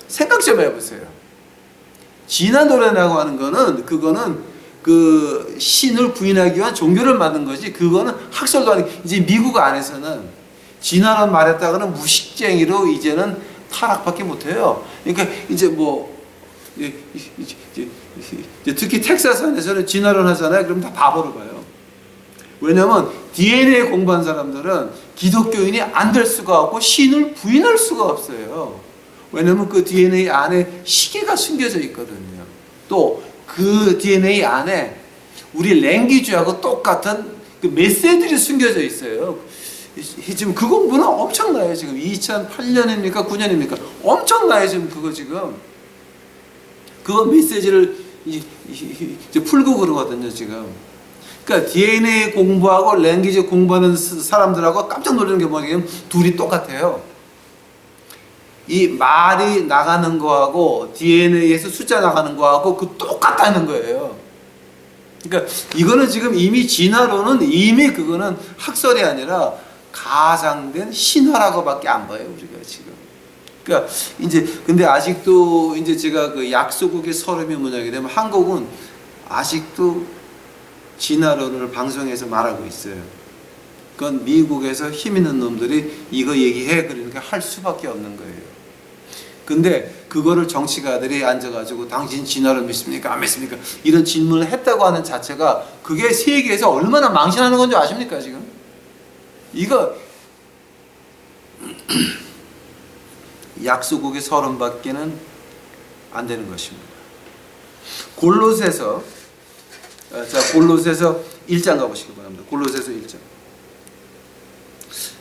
생각 좀 해보세요. 진화론이라고 하는 거는, 그거는 그 신을 부인하기 위한 종교를 만든 거지, 그거는 학설도 아니고, 이제 미국 안에서는 진화론 말했다가는 무식쟁이로 이제는 타락밖에 못해요. 그러니까 이제 특히 텍사스 안에서는 진화론 하잖아요. 그럼 다 바보로 봐요. 왜냐하면 DNA 공부한 사람들은 기독교인이 안 될 수가 없고 신을 부인할 수가 없어요. 왜냐하면 그 DNA 안에 시계가 숨겨져 있거든요. 또 그 DNA 안에 우리 랭귀지하고 똑같은 그 메시지들이 숨겨져 있어요. 지금 그 공부는 엄청나요. 지금 2008년입니까? 9년입니까? 엄청나요. 지금 그거 지금. 그 메시지를 이제 풀고 그러거든요. 지금. 그러니까 DNA 공부하고 랭귀지 공부하는 사람들하고 깜짝 놀라는 게 뭐냐면 둘이 똑같아요. 이 말이 나가는 거하고 DNA에서 숫자 나가는 거하고 그 똑같다는 거예요. 그러니까 이거는 지금 이미 진화론은 이미 그거는 학설이 아니라 가상된 신화라고밖에 안 봐요, 우리가 지금. 그러니까 이제 근데 아직도 이제 제가 그 약소국의 서름이 뭐냐게 되면 한국은 아직도 진화론을 방송에서 말하고 있어요. 그건 미국에서 힘 있는 놈들이 이거 얘기해 그러니까 할 수밖에 없는 거예요. 근데 그거를 정치가들이 앉아가지고 당신 진화론 믿습니까? 안 믿습니까? 이런 질문을 했다고 하는 자체가 그게 세계에서 얼마나 망신하는 건지 아십니까 지금? 이거 약소국의 서름밖에는 안 되는 것입니다. 골로새서 1장 가보시기 바랍니다. 골로새서 1장.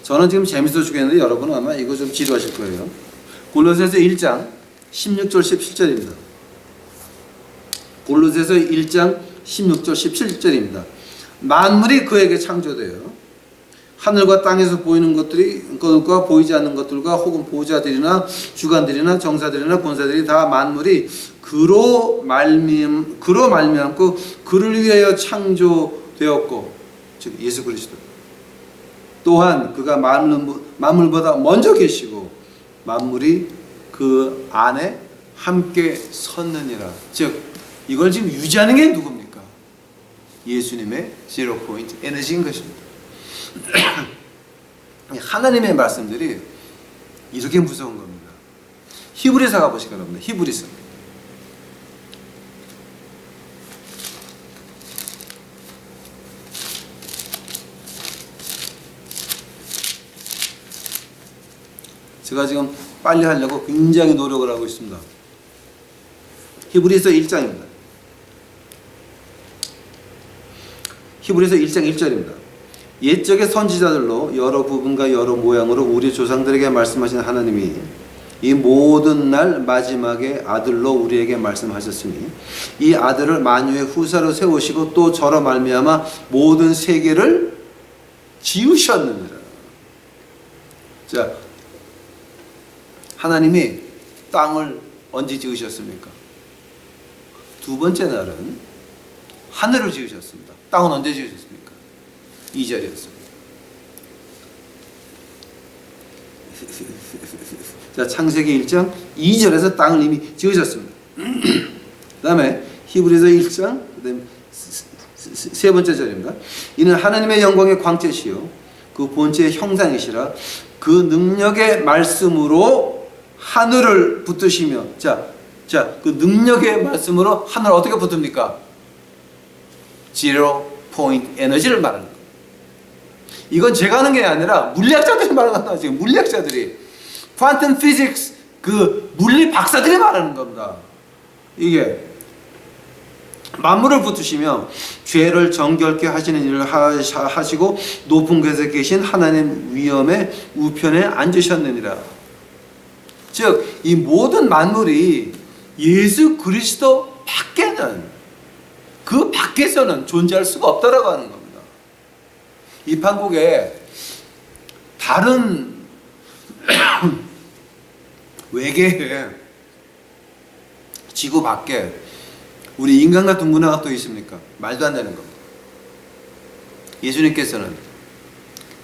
저는 지금 재밌어 죽겠는데 여러분은 아마 이거 좀 지루하실 거예요. 골로새서 1장 16절 17절입니다. 골로새서 1장 16절 17절입니다. 만물이 그에게 창조되어 하늘과 땅에서 보이는 것들과 보이지 않는 것들과 혹은 보좌들이나 주관들이나 정사들이나 권사들이 다 만물이 그로 말미암고 그를 위하여 창조되었고, 즉 예수 그리스도 또한 그가 만물보다 먼저 계시고 만물이 그 안에 함께 섰느니라. 즉 이걸 지금 유지하는 게 누굽니까? 예수님의 제로 포인트 에너지인 것입니다. 하나님의 말씀들이 이렇게 무서운 겁니다. 히브리서 가보시기 바랍니다. 히브리서. 제가 지금 빨리 하려고 굉장히 노력을 하고 있습니다. 히브리서 1장입니다. 히브리서 1장 1절입니다. 옛적의 선지자들로 여러 부분과 여러 모양으로 우리 조상들에게 말씀하신 하나님이 이 모든 날 마지막에 아들로 우리에게 말씀하셨으니 이 아들을 만유의 후사로 세우시고 또 저로 말미암아 모든 세계를 지으셨느니라. 자, 하나님이 땅을 언제 지으셨습니까? 두 번째 날은 하늘을 지으셨습니다. 땅은 언제 지으셨습니까? 2절이었습니다. 자, 창세기 1장 2절에서 땅을 이미 지으셨습니다. 그 다음에 히브리서 1장 그다음에 세 번째 절입니다. 이는 하나님의 영광의 광채시요 그 본체의 형상이시라 그 능력의 말씀으로 하늘을 붙드시며 그 능력의 말씀으로 하늘을 어떻게 붙듭니까? 제로 포인트 에너지를 말하는 거예요. 이건 제가 하는 게 아니라 물리학자들이 말하는 거예요. 지금 물리학자들이 퀀텀 피직스 그 물리 박사들이 말하는 겁니다. 이게 만물을 붙드시며 죄를 정결케 하시는 일을 하시고 높은 곳에 계신 하나님 위엄의 우편에 앉으셨느니라. 즉 이 모든 만물이 예수 그리스도 밖에는 그 밖에서는 존재할 수가 없다라고 하는 겁니다. 이 판국에 다른 외계에 지구 밖에 우리 인간 같은 문화가 또 있습니까? 말도 안 되는 겁니다. 예수님께서는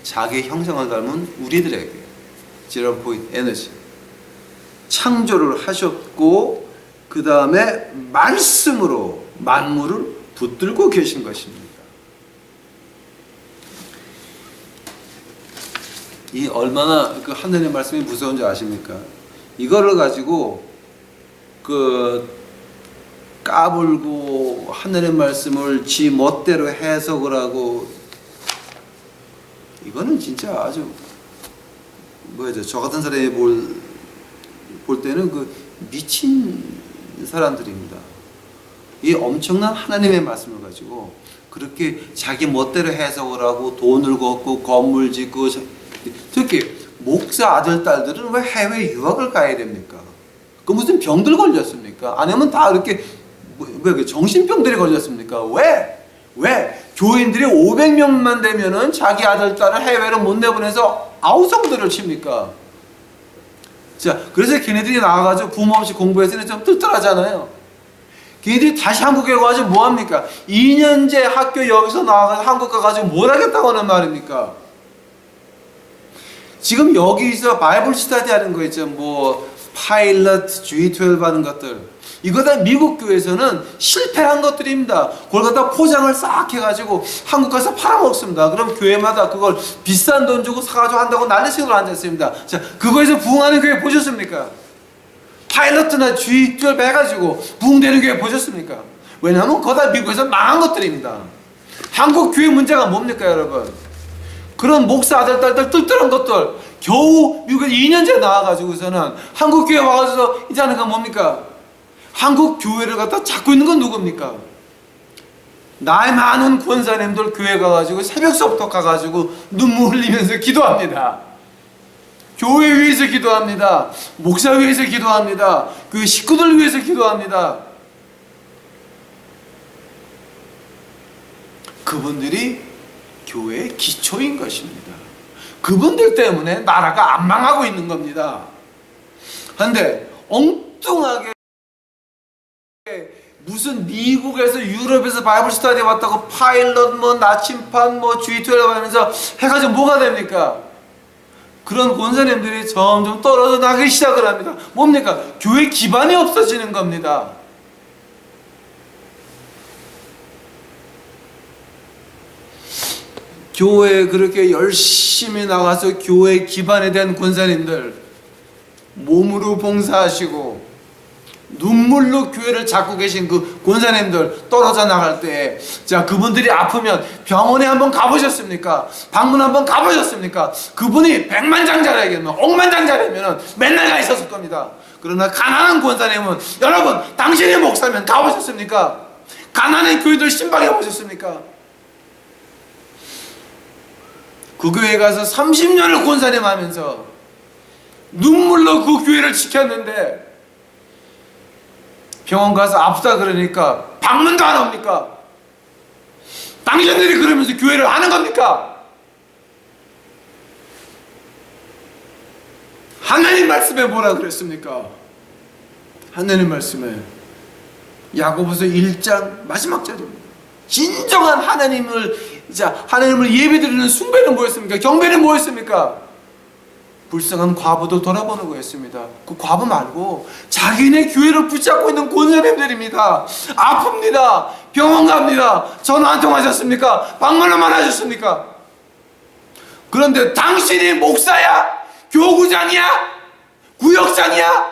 자기의 형상을 닮은 우리들에게 제로 포인트 에너지 창조를 하셨고 그 다음에 말씀으로 만물을 붙들고 계신 것입니다. 이 얼마나 그 하늘의 말씀이 무서운지 아십니까? 이거를 가지고 까불고 하늘의 말씀을 지 멋대로 해석을 하고 이거는 진짜 아주 저 같은 사람이 볼 때는 그 미친 사람들입니다. 이 엄청난 하나님의 말씀을 가지고 그렇게 자기 멋대로 해석을 하고 돈을 걷고 건물 짓고 특히 목사 아들 딸들은 왜 해외 유학을 가야 됩니까? 그 무슨 병들 걸렸습니까? 아니면 다 이렇게 정신병들이 걸렸습니까? 왜? 교인들이 500명만 되면은 자기 아들 딸을 해외로 못 내보내서 아우성들을 칩니까? 자, 그래서 걔네들이 나와가지고 부모 없이 공부해서 좀 뜰뜰하잖아요. 걔네들이 다시 한국에 가가지고 뭐 합니까? 2년제 학교 여기서 나와가지고 한국 가가지고 뭘 하겠다고 하는 말입니까? 지금 여기서 바이블 스터디 하는 거 있죠. 파일럿, G12 하는 것들. 이거 다 미국 교회에서는 실패한 것들입니다. 그걸 갖다 포장을 싹 해가지고 한국 가서 팔아먹습니다. 그럼 교회마다 그걸 비싼 돈 주고 사가지고 한다고 난리식으로 앉았습니다. 자, 그거에서 부흥하는 교회 보셨습니까? 파일럿이나 G12 해가지고 부흥되는 교회 보셨습니까? 왜냐하면 그거 다 미국에서 망한 것들입니다. 한국 교회 문제가 뭡니까, 여러분? 그런 목사 아들, 딸들 뜰뜰한 것들 겨우 미국에 2년째 나와가지고서는 한국 교회 와가지고 이제 하는 건 뭡니까? 한국 교회를 갖다 잡고 있는 건 누굽니까? 나이 많은 권사님들 교회 가가지고 새벽서부터 가가지고 눈물 흘리면서 기도합니다. 교회 위해서 기도합니다. 목사 위해서 기도합니다. 그 식구들 위해서 기도합니다. 그분들이 교회의 기초인 것입니다. 그분들 때문에 나라가 안 망하고 있는 겁니다. 그런데 엉뚱하게 무슨 미국에서 유럽에서 바이블 스터디 왔다고 파일럿 나침판 G12 하면서 해가지고 뭐가 됩니까? 그런 권사님들이 점점 떨어져 나가기 시작을 합니다. 뭡니까? 교회 기반이 없어지는 겁니다. 교회에 그렇게 열심히 나가서 교회 기반에 대한 권사님들 몸으로 봉사하시고 눈물로 교회를 잡고 계신 그 권사님들 떨어져 나갈 때, 자, 그분들이 아프면 병원에 한번 가보셨습니까? 방문 한번 가보셨습니까? 그분이 백만장자라면 억만장자라면 맨날 가 있었을 겁니다. 그러나 가난한 권사님은, 여러분 당신이 목사면 가보셨습니까? 가난한 교회들 신방해 보셨습니까? 그 교회 가서 30년을 권사님 하면서 눈물로 그 교회를 지켰는데 병원 가서 아프다 그러니까 방문도 안 합니까? 당신들이 그러면서 교회를 하는 겁니까? 하나님 말씀에 뭐라 그랬습니까? 하나님 말씀에 야고보서 1장 마지막 절입니다. 진정한 하나님을 예배드리는 숭배는 뭐였습니까? 경배는 뭐였습니까? 불쌍한 과부도 돌아보는 거였습니다. 그 과부 말고 자기네 교회를 붙잡고 있는 권사님들입니다. 아픕니다. 병원 갑니다. 전화 한 통 하셨습니까? 방문만 하셨습니까? 그런데 당신이 목사야? 교구장이야? 구역장이야?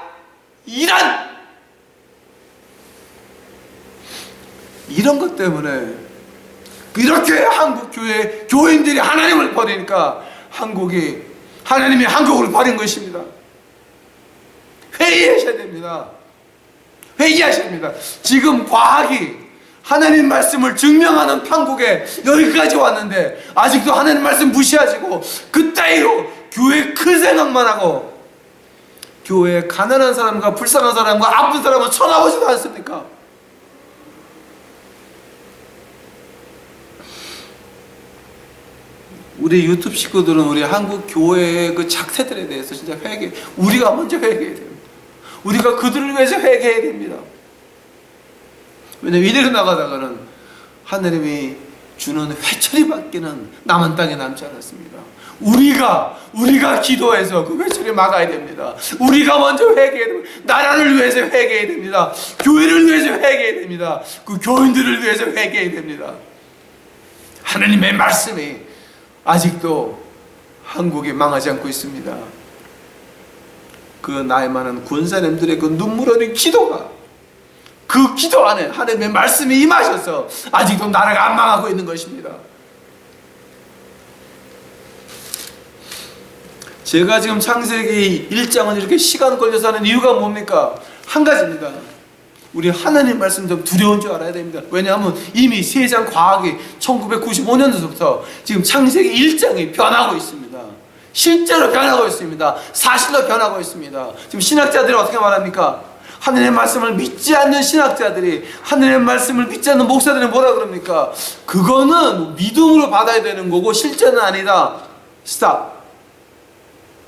이런 것 때문에 이렇게 한국 교회 교인들이 하나님을 버리니까 하나님이 한국을 버린 것입니다. 회개하셔야 됩니다. 회개하셔야 됩니다. 지금 과학이 하나님 말씀을 증명하는 판국에 여기까지 왔는데 아직도 하나님 말씀 무시하시고 그따위로 교회 큰 생각만 하고 교회에 가난한 사람과 불쌍한 사람과 아픈 사람은 쳐다보지도 않습니까? 우리 유튜브 식구들은 우리 한국 교회의 그 작태들에 대해서 진짜 우리가 먼저 회개해야 됩니다. 우리가 그들을 위해서 회개해야 됩니다. 왜냐하면 이대로 나가다가는 하나님이 주는 회초리밖에는 남은 땅에 남지 않았습니다. 우리가 기도해서 그 회초리 막아야 됩니다. 우리가 먼저 회개해야 됩니다. 나라를 위해서 회개해야 됩니다. 교회를 위해서 회개해야 됩니다. 그 교인들을 위해서 회개해야 됩니다. 하나님의 말씀이 아직도 한국이 망하지 않고 있습니다. 그 나이 많은 군사님들의 그 눈물 어린 기도가 그 기도 안에 하나님의 말씀이 임하셔서 아직도 나라가 안 망하고 있는 것입니다. 제가 지금 창세기 1장은 이렇게 시간 걸려서 하는 이유가 뭡니까? 한 가지입니다. 우리 하나님 말씀 좀 두려운 줄 알아야 됩니다. 왜냐하면 이미 세상 과학이 1995년도부터 지금 창세기 1장이 변하고 있습니다. 실제로 변하고 있습니다. 사실로 변하고 있습니다. 지금 신학자들이 어떻게 말합니까? 하나님의 말씀을 믿지 않는 신학자들이, 하나님의 말씀을 믿지 않는 목사들이 뭐라 그럽니까? 그거는 믿음으로 받아야 되는 거고 실제는 아니다. 스탑.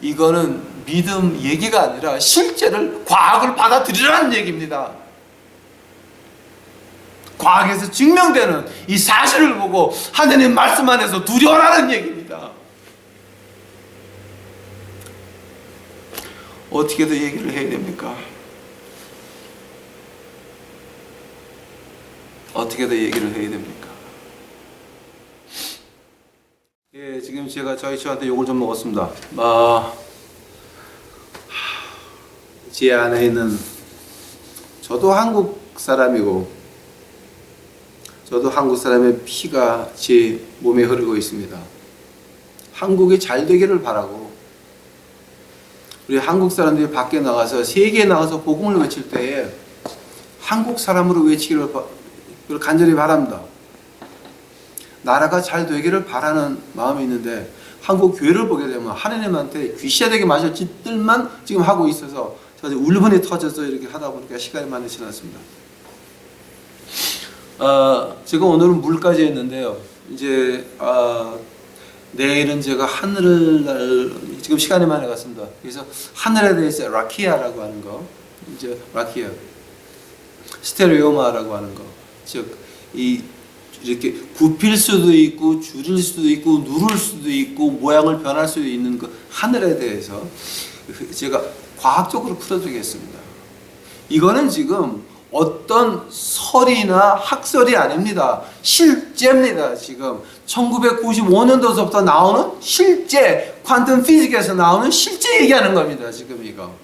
이거는 믿음 얘기가 아니라 실제를 과학을 받아들이라는 얘기입니다. 과학에서 증명되는 이 사실을 보고 하나님 말씀 안에서 두려워라는 얘기입니다. 어떻게 더 얘기를 해야 됩니까? 어떻게 더 얘기를 해야 됩니까? 예, 지금 제가 저희 친구한테 욕을 좀 먹었습니다. 제 안에 있는 저도 한국 사람이고 저도 한국 사람의 피가 제 몸에 흐르고 있습니다. 한국이 잘 되기를 바라고 우리 한국 사람들이 밖에 나가서 세계에 나가서 복음을 외칠 때에 한국 사람으로 외치기를 간절히 바랍니다. 나라가 잘 되기를 바라는 마음이 있는데 한국 교회를 보게 되면 하나님한테 귀시되게 마실 짓들만 지금 하고 있어서 제가 울분이 터져서 이렇게 하다 보니까 시간이 많이 지났습니다. 제가 오늘은 물까지 했는데요. 이제 내일은 제가 하늘을 날 지금 시간이 많이 갔습니다. 그래서 하늘에 대해서 라키아라고 하는 거, 이제 라키아, 스테레오마라고 하는 거, 즉 이렇게 굽힐 수도 있고 줄일 수도 있고 누를 수도 있고 모양을 변할 수도 있는 그 하늘에 대해서 제가 과학적으로 풀어드리겠습니다. 이거는 지금 어떤 설이나 학설이 아닙니다. 실제입니다. 지금 1995년도서부터 나오는 실제 퀀텀 피직에서 나오는 실제 얘기하는 겁니다. 지금 이거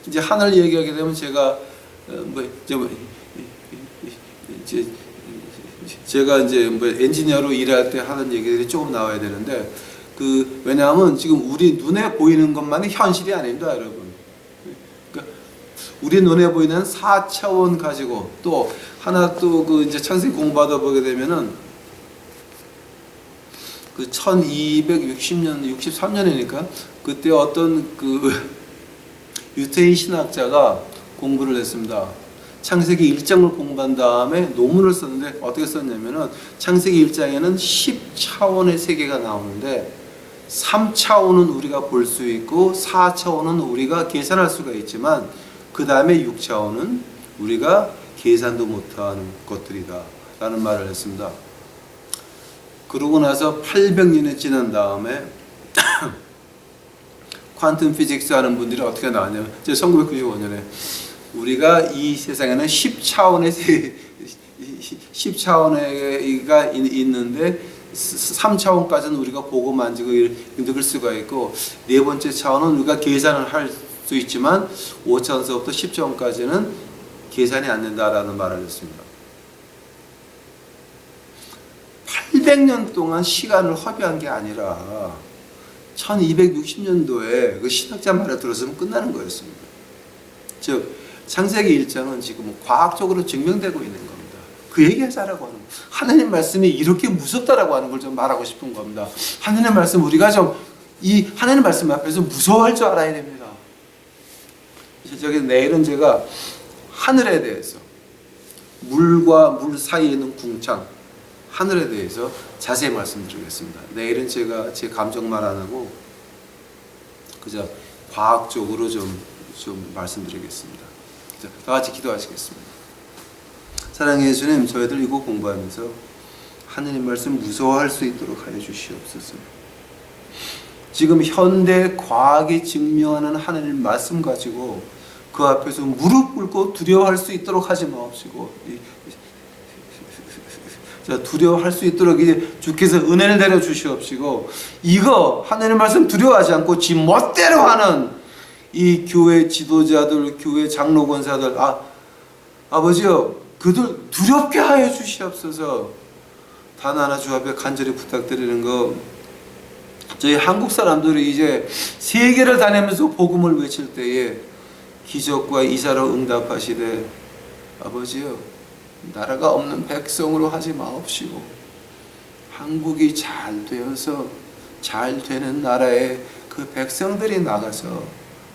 이제 하늘 얘기하게 되면 제가 제가 이제 엔지니어로 일할 때 하는 얘기들이 조금 나와야 되는데 왜냐하면 지금 우리 눈에 보이는 것만이 현실이 아닙니다, 여러분. 우리 눈에 보이는 4차원 가지고 또 하나 또 이제 창세기 공부하다 보게 되면은 1260년, 63년이니까 그때 어떤 유태인 신학자가 공부를 했습니다. 창세기 1장을 공부한 다음에 논문을 썼는데 어떻게 썼냐면은 창세기 1장에는 10차원의 세계가 나오는데 3차원은 우리가 볼 수 있고 4차원은 우리가 계산할 수가 있지만 그 다음에 6차원은 우리가 계산도 못한 것들이다 라는 말을 했습니다. 그러고 나서 800년이 지난 다음에 퀀텀 피직스 하는 분들이 어떻게 나왔냐면 1995년에 우리가 이 세상에는 10차원가 있는데 3차원까지는 우리가 보고 만지고 느낄 수가 있고 네 번째 차원은 우리가 계산을 할 수 있지만 5차원서부터 10차원까지는 계산이 안 된다라는 말을 했습니다. 800년 동안 시간을 허비한 게 아니라 1260년도에 그 신학자 말을 들었으면 끝나는 거였습니다. 즉 창세기 1장은 지금 과학적으로 증명되고 있는 겁니다. 그 얘기하자라고 하는 거예요. 하나님 말씀이 이렇게 무섭다라고 하는 걸 좀 말하고 싶은 겁니다. 하나님 말씀 우리가 좀 이 하나님 말씀 앞에서 무서워할 줄 알아야 됩니다. 내일은 제가 하늘에 대해서 물과 물 사이에 있는 궁창 하늘에 대해서 자세히 말씀드리겠습니다. 내일은 제가 제 감정만 안 하고 그저 과학적으로 좀 말씀드리겠습니다. 다 같이 기도하시겠습니다. 사랑의 예수님, 저희들 이거 공부하면서 하느님 말씀 무서워할 수 있도록 하여 주시옵소서. 지금 현대 과학이 증명하는 하나님 말씀 가지고 그 앞에서 무릎 꿇고 두려워할 수 있도록 하지 마옵시고 두려워할 수 있도록 이제 주께서 은혜를 내려 주시옵시고 이거 하나님 말씀 두려워하지 않고 지 멋대로 하는 이 교회 지도자들, 교회 장로 권사들, 아버지요, 그들 두렵게 하여 주시옵소서. 단 하나 주 앞에 간절히 부탁드리는 거, 저희 한국 사람들이 이제 세계를 다니면서 복음을 외칠 때에 기적과 이사로 응답하시되 아버지요, 나라가 없는 백성으로 하지 마옵시고 한국이 잘 되어서 잘 되는 나라에 그 백성들이 나가서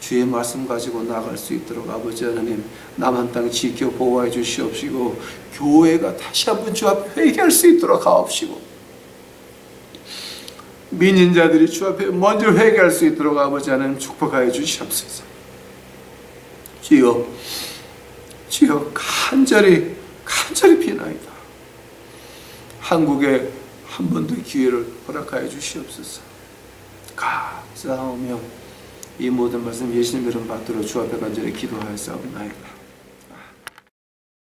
주의 말씀 가지고 나갈 수 있도록 아버지 하나님 남한 땅 지켜 보호해 주시옵시고 교회가 다시 한번 주 앞에 회개할 수 있도록 하옵시고 민인자들이 주 앞에 먼저 회개할 수 있도록 아버지 하나님 축복하여 주시옵소서. 주여 간절히 비나이다. 한국에 한 번 더 기회를 허락하여 주시옵소서. 감사하며 이 모든 말씀 예수님 이름 받들어 주 앞에 간절히 기도하였사옵나이다.